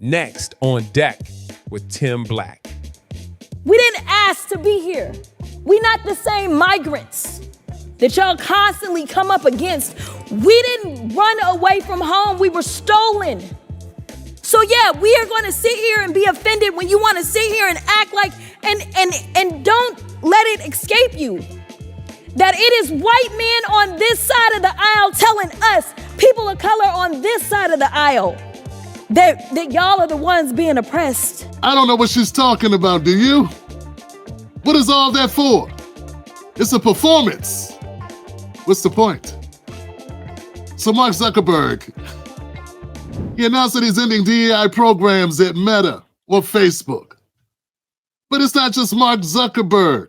Next on deck with Tim Black. We didn't ask to be here. We not the same migrants that y'all constantly come up against. We didn't run away from home. We were stolen. So yeah, we are going to sit here and be offended when you want to sit here and act like, and don't let it escape you that it is white men on this side of the aisle telling us, people of color on this side of the aisle, that y'all are the ones being oppressed. I don't know what she's talking about, do you? What is all that for? It's a performance. What's the point? So Mark Zuckerberg, he announced that he's ending DEI programs at Meta or Facebook. But it's not just Mark Zuckerberg.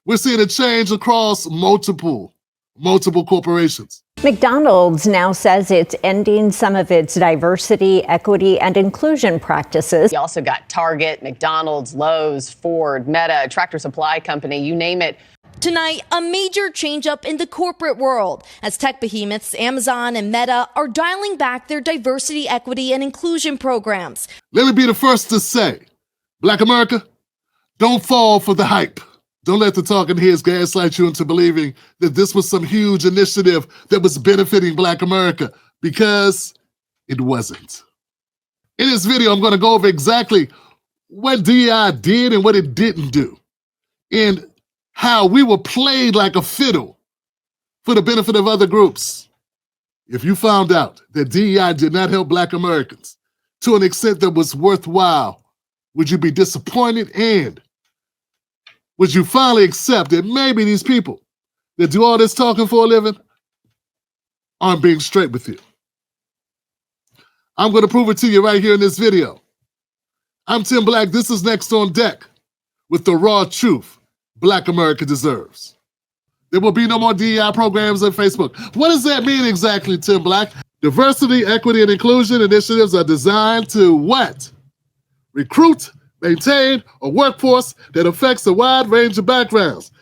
We're seeing a change across multiple corporations. McDonald's now says it's ending some of its diversity, equity, and inclusion practices. You also got Target, McDonald's, Lowe's, Ford, Meta, a tractor supply company, you name it. Tonight, a major change-up in the corporate world as tech behemoths Amazon and Meta are dialing back their diversity, equity, and inclusion programs. Let me be the first to say, Black America, don't fall for the hype. Don't let the talking heads gaslight you into believing that this was some huge initiative that was benefiting Black America, because it wasn't. In this video, I'm going to go over exactly what DEI did and what it didn't do, and how we were played like a fiddle for the benefit of other groups. If you found out that DEI did not help Black Americans to an extent that was worthwhile, would you be disappointed, and would you finally accept that maybe these people that do all this talking for a living aren't being straight with you? I'm going to prove it to you right here in this video. I'm Tim Black. This is Next on Deck with the raw truth Black America deserves. There will be no more DEI programs on Facebook. What does that mean exactly, Tim Black? Diversity, equity, and inclusion initiatives are designed to what? Recruit, maintain a workforce that affects a wide range of backgrounds.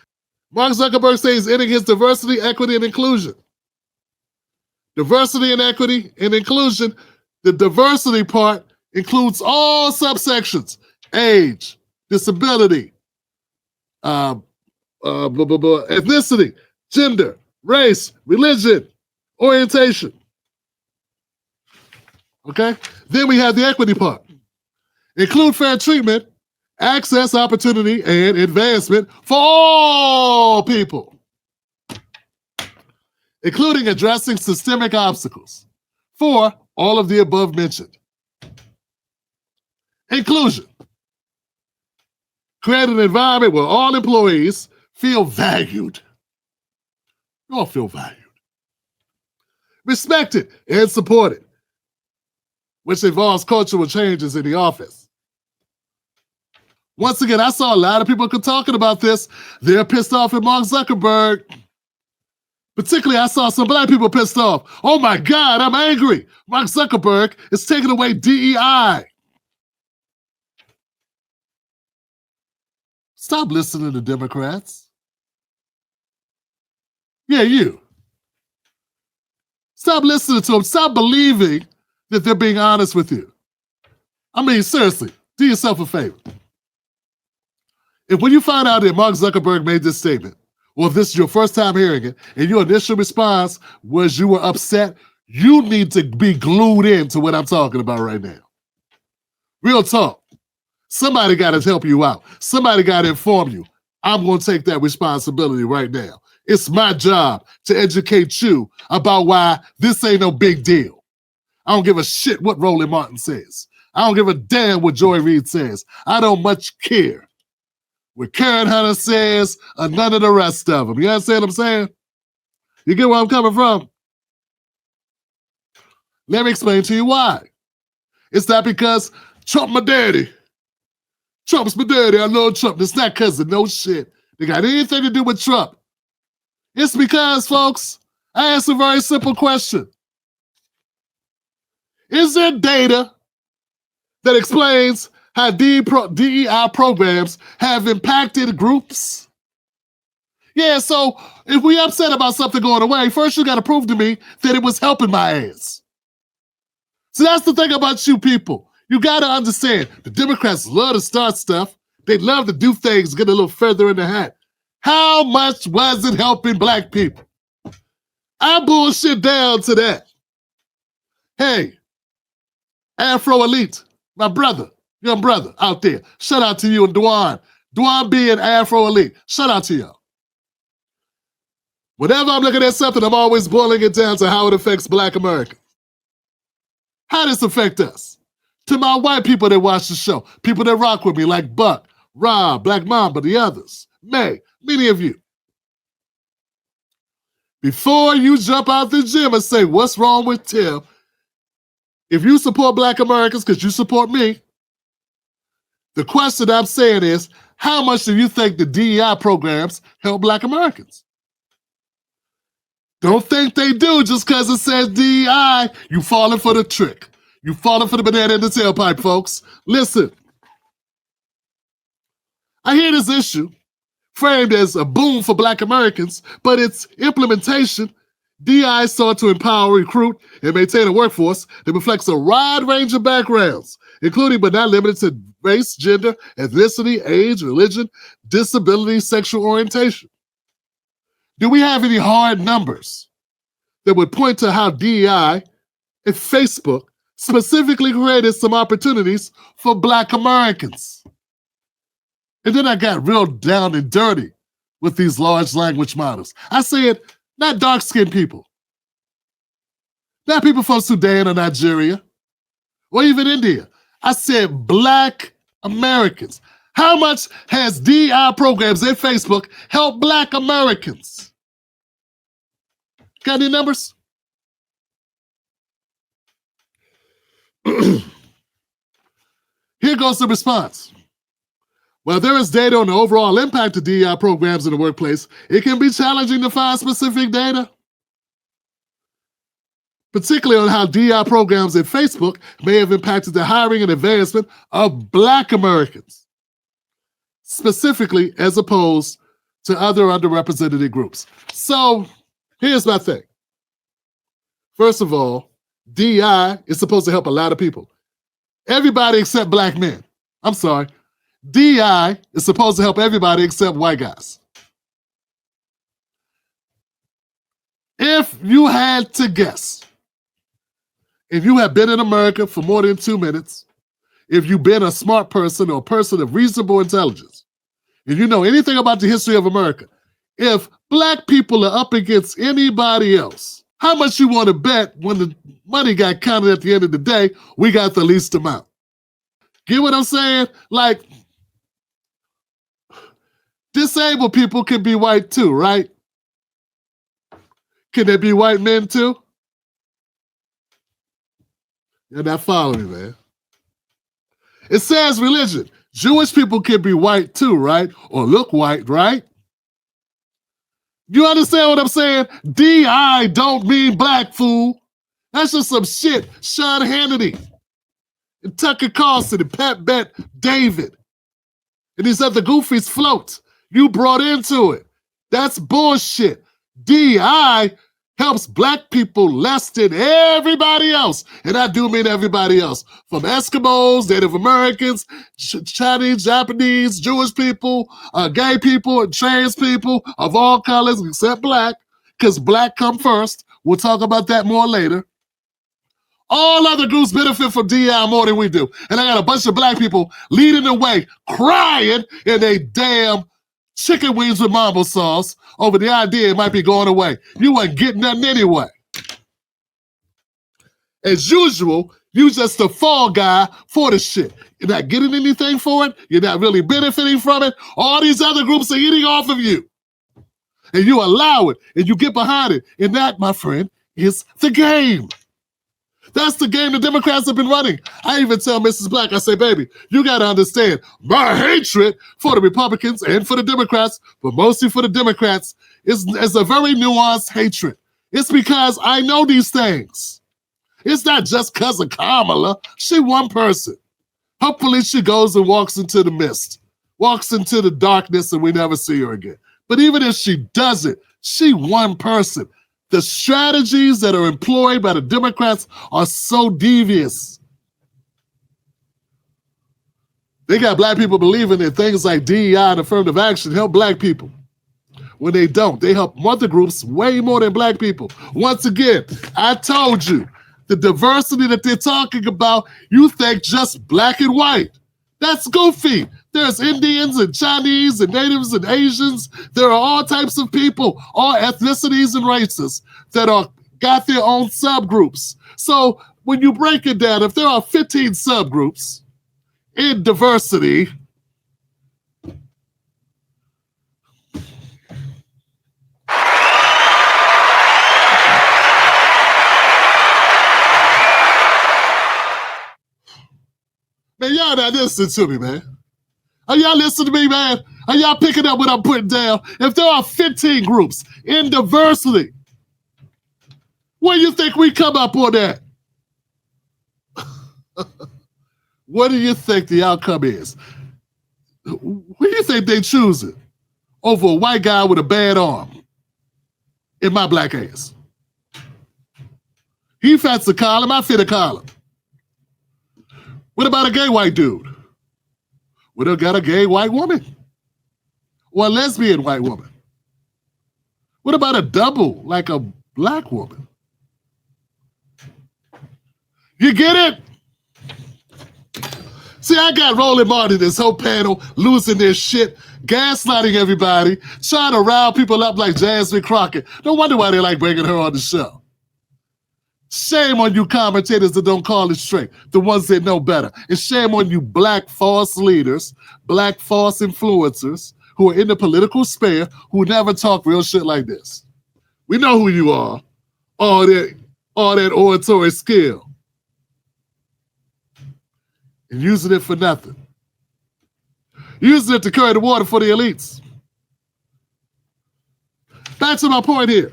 Mark Zuckerberg says he's ending his diversity, equity, and inclusion. Diversity and equity and inclusion, the diversity part includes all subsections: age, disability, ethnicity, gender, race, religion, orientation. Okay? Then we have the equity part. Include fair treatment, access, opportunity, and advancement for all people, including addressing systemic obstacles for all of the above mentioned. Inclusion. Create an environment where all employees feel valued. You all feel valued. Respected and supported, which involves cultural changes in the office. Once again, I saw a lot of people talking about this. They're pissed off at Mark Zuckerberg. Particularly, I saw some Black people pissed off. Oh my God, I'm angry. Mark Zuckerberg is taking away DEI. Stop listening to Democrats. Yeah, you. Stop listening to them. Stop believing that they're being honest with you. I mean, seriously, do yourself a favor. If when you find out that Mark Zuckerberg made this statement, or if this is your first time hearing it, and your initial response was you were upset, you need to be glued into what I'm talking about right now. Real talk. Somebody got to help you out. Somebody got to inform you. I'm going to take that responsibility right now. It's my job to educate you about why this ain't no big deal. I don't give a shit what Roland Martin says. I don't give a damn what Joy Reid says. I don't much care what Karen Hunter says or none of the rest of them. You understand what I'm saying? You get where I'm coming from? Let me explain to you why. It's not because Trump my daddy. Trump's my daddy. I love Trump. It's not because of no shit that got anything to do with Trump. It's because, folks, I asked a very simple question. Is there data that explains how DEI programs have impacted groups? Yeah, so if we upset about something going away, first you got to prove to me that it was helping my ass. So that's the thing about you people. You got to understand, the Democrats love to start stuff. They love to do things, get a little further in the hat. How much was it helping black people? I bullshit down to that. Hey, Afro Elite, my brother, young brother out there. Shout out to you and Dwan. Dwan B and Afro Elite. Shout out to y'all. Whenever I'm looking at something, I'm always boiling it down to how it affects Black America. How does this affect us? To my white people that watch the show, people that rock with me like Buck, Rob, Black Mamba, the others, May, many of you. Before you jump out the gym and say, what's wrong with Tim? If you support Black Americans because you support me, the question I'm saying is, how much do you think the DEI programs help Black Americans? Don't think they do just because it says DEI. You falling for the trick. You falling for the banana in the tailpipe, folks. Listen. I hear this issue framed as a boom for Black Americans, but its implementation, DEI sought to empower, recruit, and maintain a workforce that reflects a wide range of backgrounds, including but not limited to race, gender, ethnicity, age, religion, disability, sexual orientation. Do we have any hard numbers that would point to how DEI and Facebook specifically created some opportunities for Black Americans? And then I got real down and dirty with these large language models. I said, not dark-skinned people, not people from Sudan or Nigeria, or even India. I said Black Americans. How much has DEI programs in Facebook helped Black Americans? Got any numbers? Here goes the response. While there is data on the overall impact of DEI programs in the workplace, it can be challenging to find specific data, particularly on how DEI programs in Facebook may have impacted the hiring and advancement of Black Americans, specifically as opposed to other underrepresented groups. So here's my thing. First of all, DEI is supposed to help a lot of people. Everybody except Black men. I'm sorry. DEI is supposed to help everybody except white guys. If you had to guess, if you have been in America for more than 2 minutes, if you've been a smart person or a person of reasonable intelligence, if you know anything about the history of America, if Black people are up against anybody else, how much you want to bet when the money got counted at the end of the day, we got the least amount? Get what I'm saying? Like, disabled people can be white too, right? Can they be white men too? You're not following me, man. It says religion. Jewish people can be white too, right? Or look white, right? You understand what I'm saying? DI don't mean black, fool. That's just some shit Sean Hannity and Tucker Carlson and Pat Bet David and these other goofies float. You brought into it. That's bullshit. DI helps black people less than everybody else. And I do mean everybody else. From Eskimos, Native Americans, Chinese, Japanese, Jewish people, gay people, and trans people of all colors except black, because black come first. We'll talk about that more later. All other groups benefit from DI more than we do. And I got a bunch of black people leading the way, crying in they damn chicken wings with mambo sauce over the idea it might be going away. You wasn't getting nothing anyway. As usual, you just a fall guy for the shit. You're not getting anything for it. You're not really benefiting from it. All these other groups are eating off of you. And you allow it, and you get behind it. And that, my friend, is the game. That's the game the Democrats have been running. I even tell Mrs. Black, I say, baby, you got to understand my hatred for the Republicans and for the Democrats, but mostly for the Democrats, is a very nuanced hatred. It's because I know these things. It's not just because of Kamala. She one person. Hopefully she goes and walks into the mist, walks into the darkness, and we never see her again. But even if she doesn't, she one person. The strategies that are employed by the Democrats are so devious. They got black people believing that things like DEI and affirmative action help black people. When they don't, they help other groups way more than black people. Once again, I told you, the diversity that they're talking about, you think just black and white. That's goofy. There's Indians and Chinese and natives and Asians. There are all types of people, all ethnicities and races that got their own subgroups. So when you break it down, if there are 15 subgroups in diversity, man, y'all not listening to me, man. Are y'all listening to me, man? Are y'all picking up what I'm putting down? If there are 15 groups in diversity, where do you think we come up on that? What do you think the outcome is? Who do you think they choosing over a white guy with a bad arm in my black ass? He fits a column, I fit a column. What about a gay white dude? What if got a gay white woman? Or a lesbian white woman? What about a double, like a black woman? You get it? See, I got Roland Martin, this whole panel, losing their shit, gaslighting everybody, trying to rile people up like Jasmine Crockett. No wonder why they like bringing her on the show. Shame on you commentators that don't call it straight, the ones that know better. And shame on you black false leaders, black false influencers who are in the political sphere who never talk real shit like this. We know who you are. All that oratory skill. And using it for nothing. Using it to carry the water for the elites. Back to my point here.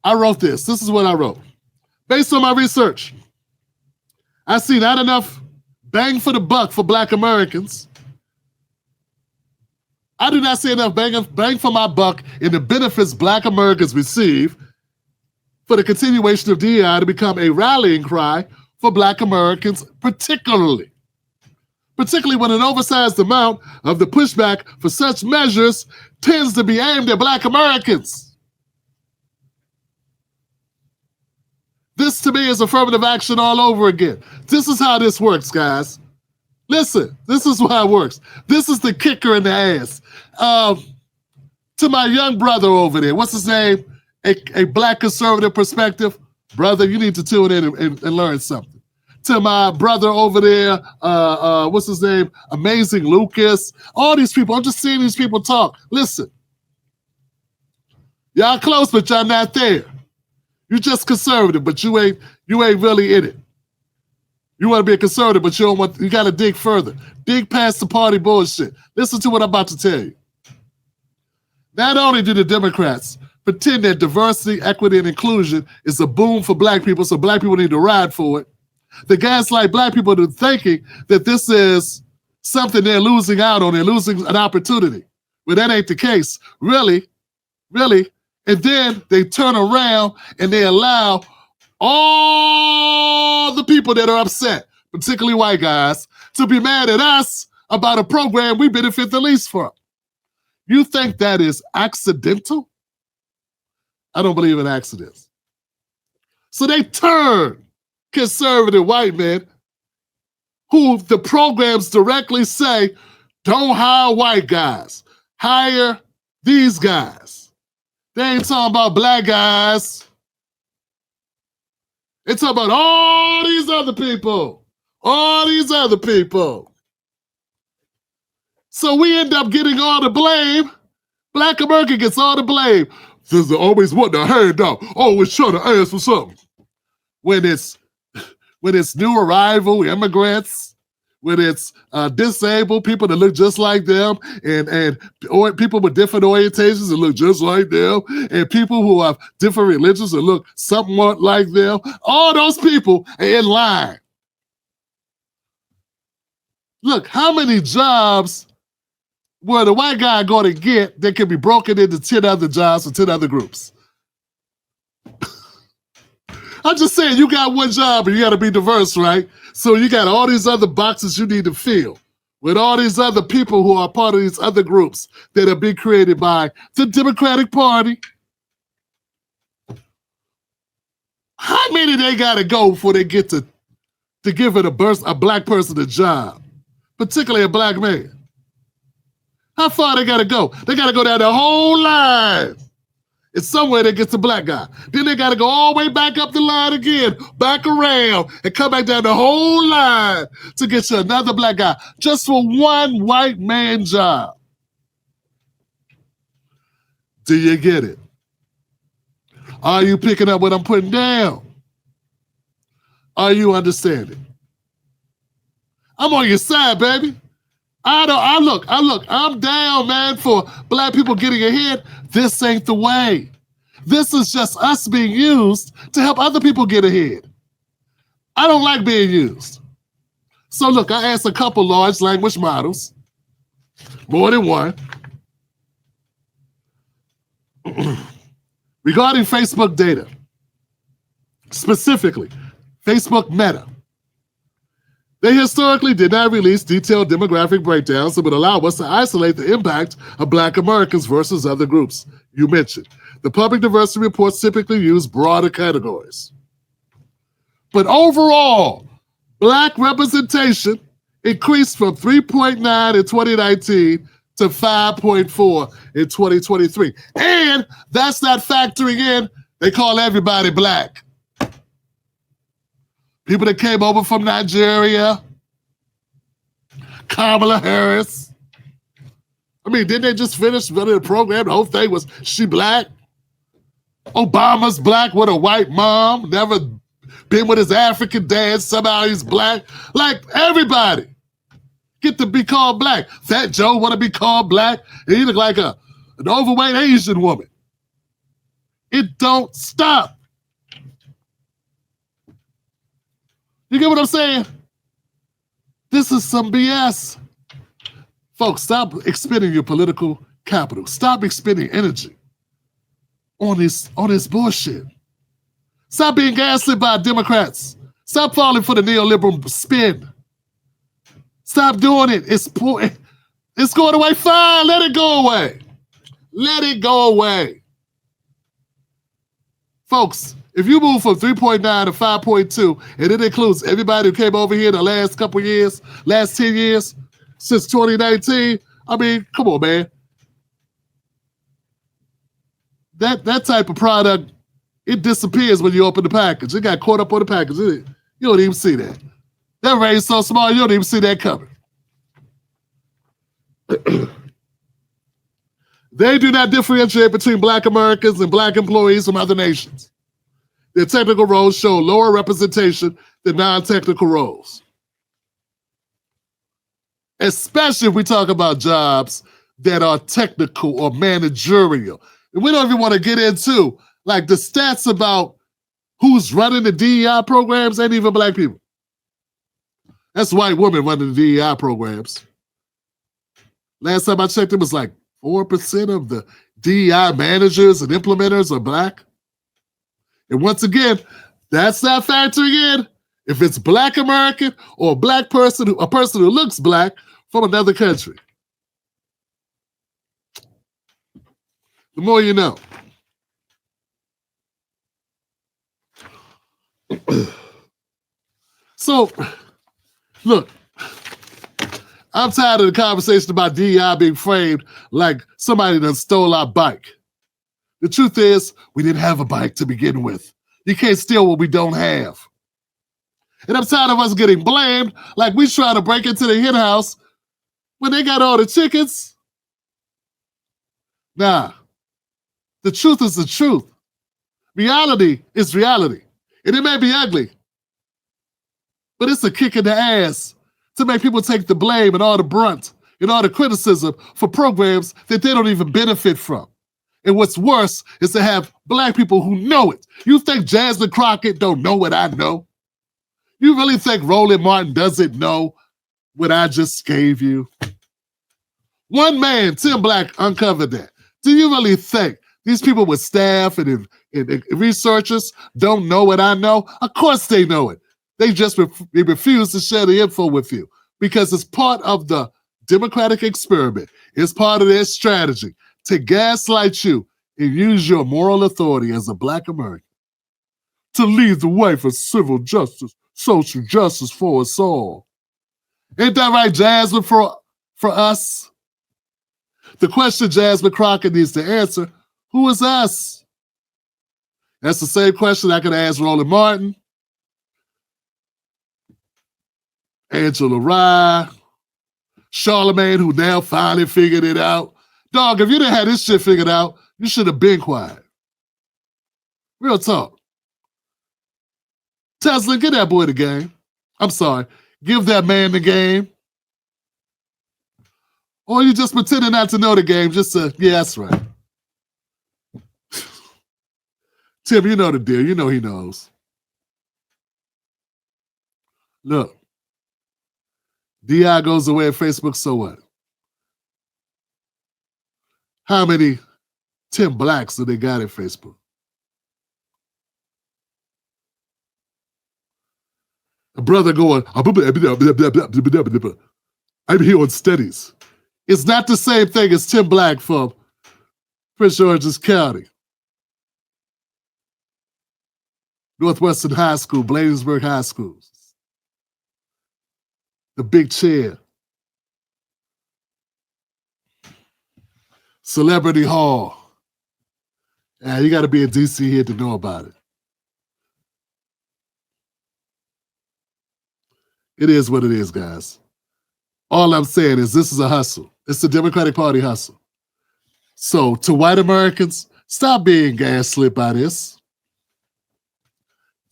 I wrote this. This is what I wrote. Based on my research, I see not enough bang for the buck for black Americans. I do not see enough bang for my buck in the benefits black Americans receive for the continuation of DEI to become a rallying cry for black Americans, particularly when an oversized amount of the pushback for such measures tends to be aimed at black Americans. This, to me, is affirmative action all over again. This is how this works, guys. Listen, this is how it works. This is the kicker in the ass. To my young brother over there, what's his name? A black conservative perspective. Brother, you need to tune in and learn something. To my brother over there, what's his name? Amazing Lucas. All these people, I'm just seeing these people talk. Listen. Y'all close, but y'all not there. You just conservative, but you ain't really in it. You want to be a conservative, but you got to dig further. Dig past the party bullshit. Listen to what I'm about to tell you. Not only do the Democrats pretend that diversity, equity, and inclusion is a boom for black people, so black people need to ride for it, they gaslight black people into thinking that this is something they're losing out on. They're losing an opportunity. Well, that ain't the case. Really. And then they turn around and they allow all the people that are upset, particularly white guys, to be mad at us about a program we benefit the least from. You think that is accidental? I don't believe in accidents. So they turn conservative white men who the programs directly say, don't hire white guys, hire these guys. They ain't talking about black guys. They talking about all these other people. So we end up getting all the blame. Black America gets all the blame. Since they always want their hand out, always trying to ask for something. When it's new arrival immigrants, when it's disabled people that look just like them, or people with different orientations that look just like them, and people who have different religions that look somewhat like them, all those people are in line. Look, how many jobs were the white guy going to get that can be broken into 10 other jobs or 10 other groups? I'm just saying, you got one job and you got to be diverse, right? So you got all these other boxes you need to fill with all these other people who are part of these other groups that are being created by the Democratic Party. How many they got to go before they get to give a black person a job, particularly a black man? How far they got to go? They got to go down the whole line. It's somewhere that gets a black guy. Then they got to go all the way back up the line again, back around, and come back down the whole line to get you another black guy, just for one white man job. Do you get it? Are you picking up what I'm putting down? Are you understanding? I'm on your side, baby. I'm down, man, for black people getting ahead. This ain't the way. This is just us being used to help other people get ahead. I don't like being used. So look, I asked a couple large language models, more than one, regarding Facebook data, specifically Facebook Meta. They historically did not release detailed demographic breakdowns that would allow us to isolate the impact of Black Americans versus other groups you mentioned. The public diversity reports typically use broader categories. But overall, Black representation increased from 3.9 in 2019 to 5.4 in 2023. And that's not factoring in, they call everybody Black. People that came over from Nigeria, Kamala Harris. I mean, didn't they just finish running the program? The whole thing was, she Black? Obama's Black with a white mom, never been with his African dad, somehow he's Black. Like, everybody get to be called Black. Fat Joe want to be called Black, and he look like an overweight Asian woman. It don't stop. You get what I'm saying? This is some BS. Folks, stop expending your political capital. Stop expending energy on this bullshit. Stop being gaslit by Democrats. Stop falling for the neoliberal spin. Stop doing it. It's going away fine. Let it go away. Let it go away. Folks, if you move from 3.9 to 5.2, and it includes everybody who came over here in the last couple years, last 10 years, since 2019, I mean, come on, man. That type of product, it disappears when you open the package. It got caught up on the package. You don't even see that. That range so small, you don't even see that coming. They do not differentiate between Black Americans and Black employees from other nations. Their technical roles show lower representation than non-technical roles. Especially if we talk about jobs that are technical or managerial. And we don't even want to get into, like, the stats about who's running the DEI programs ain't even Black people. That's white women running the DEI programs. Last time I checked, it was like 4% of the DEI managers and implementers are Black. And once again, that's not factoring in if it's Black American or a Black person, a person who looks Black from another country. The more you know. So, look, I'm tired of the conversation about DEI being framed like somebody done stole our bike. The truth is, we didn't have a bike to begin with. You can't steal what we don't have. And I'm tired of us getting blamed like we trying to break into the hen house when they got all the chickens. Nah, the truth is the truth. Reality is reality. And it may be ugly, but it's a kick in the ass to make people take the blame and all the brunt and all the criticism for programs that they don't even benefit from. And what's worse is to have Black people who know it. You think Jasmine Crockett don't know what I know? You really think Roland Martin doesn't know what I just gave you? One man, Tim Black, uncovered that. Do you really think These people with staff and researchers don't know what I know. Of course they know it. They just they refuse to share the info with you because it's part of the Democratic experiment. It's part of their strategy to gaslight you and use your moral authority as a Black American to lead the way for civil justice, social justice for us all. Ain't that right, Jasmine, for us? The question Jasmine Crockett needs to answer, who is us? That's the same question I could ask Roland Martin, Angela Rye, Charlemagne, who now finally figured it out. Dog, if you didn't have this shit figured out, you should have been quiet. Real talk. Tesla, get that boy the game. I'm sorry, give that man the game. Or you just pretending not to know the game, just to, yeah, that's right. Tim, you know the deal. You know he knows. Look, DEI goes away at Facebook, so what? How many Tim Blacks do they got at Facebook? A brother going, I'm here on studies. It's not the same thing as Tim Black from Prince George's County. Northwestern High School, Bladensburg High School. The Big Chair. Celebrity Hall. Yeah, you got to be in D.C. here to know about it. It is what it is, guys. All I'm saying is this is a hustle. It's the Democratic Party hustle. So to white Americans, stop being gaslit by this.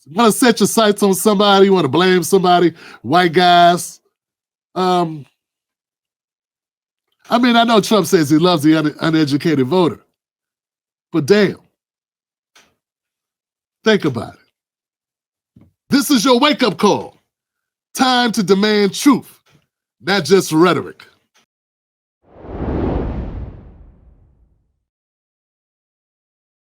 You want to set your sights on somebody, you want to blame somebody, white guys. I mean, I know Trump says he loves the uneducated voter, but damn, think about it. This is your wake-up call. Time to demand truth, not just rhetoric.